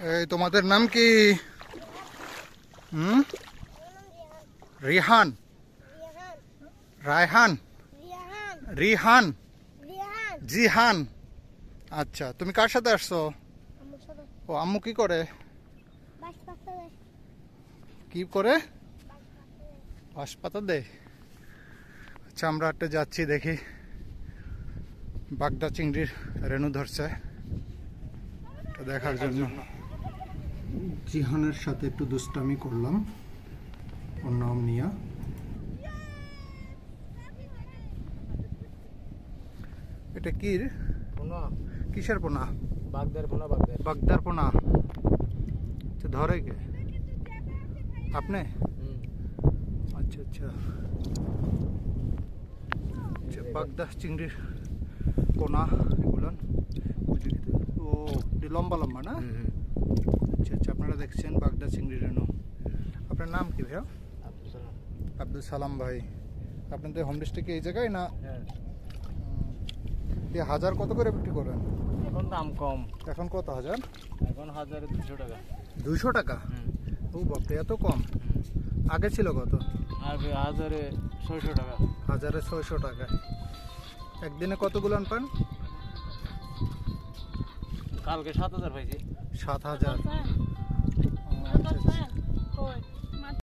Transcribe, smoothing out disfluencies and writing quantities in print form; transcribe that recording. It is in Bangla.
এই তোমাদের নাম কি? রিহান, রায়হান, রিহান, জিহান। আচ্ছা, তুমি কার সাথে আসছো? ও, আম্মু কি করে? কি করে? বাঁশ পাতা দেয়। আচ্ছা, আমরা একটা যাচ্ছি, দেখি বাগদা চিংড়ির রেণু ধরছে দেখার জন্য। জিহানের সাথে একটু দুষ্টামি করলাম ওর নাম নিয়া। এটা কি? কিসের পোনা? বাগদার পোনা। বাগদার পোনা। ধরে কে? আপনি? আচ্ছা আচ্ছা, বাগদা চিংড়ির পোনা এগুলো। ও, লম্বা লম্বা না? আচ্ছা আচ্ছা, আপনারা দেখছেন বাগদা চিংড়ি রেণু। আপনার নাম কি ভাইয়া? আব্দুল সালাম ভাই। আপনাদের হোম ডিস্ট্রিক্ট এই জায়গায় না? হাজার কত করে বিক্রি করেন? এখন দাম কম। এখন কত হাজার? এখন 1200 টাকা। 200 টাকা? ও বাপরে, এত কম। আগে ছিল কত? আগে 1600 টাকা। 1600 টাকা। একদিনে কতগুলো পান? কালকে 7000 পাইছি। 7000। আচ্ছা আচ্ছা।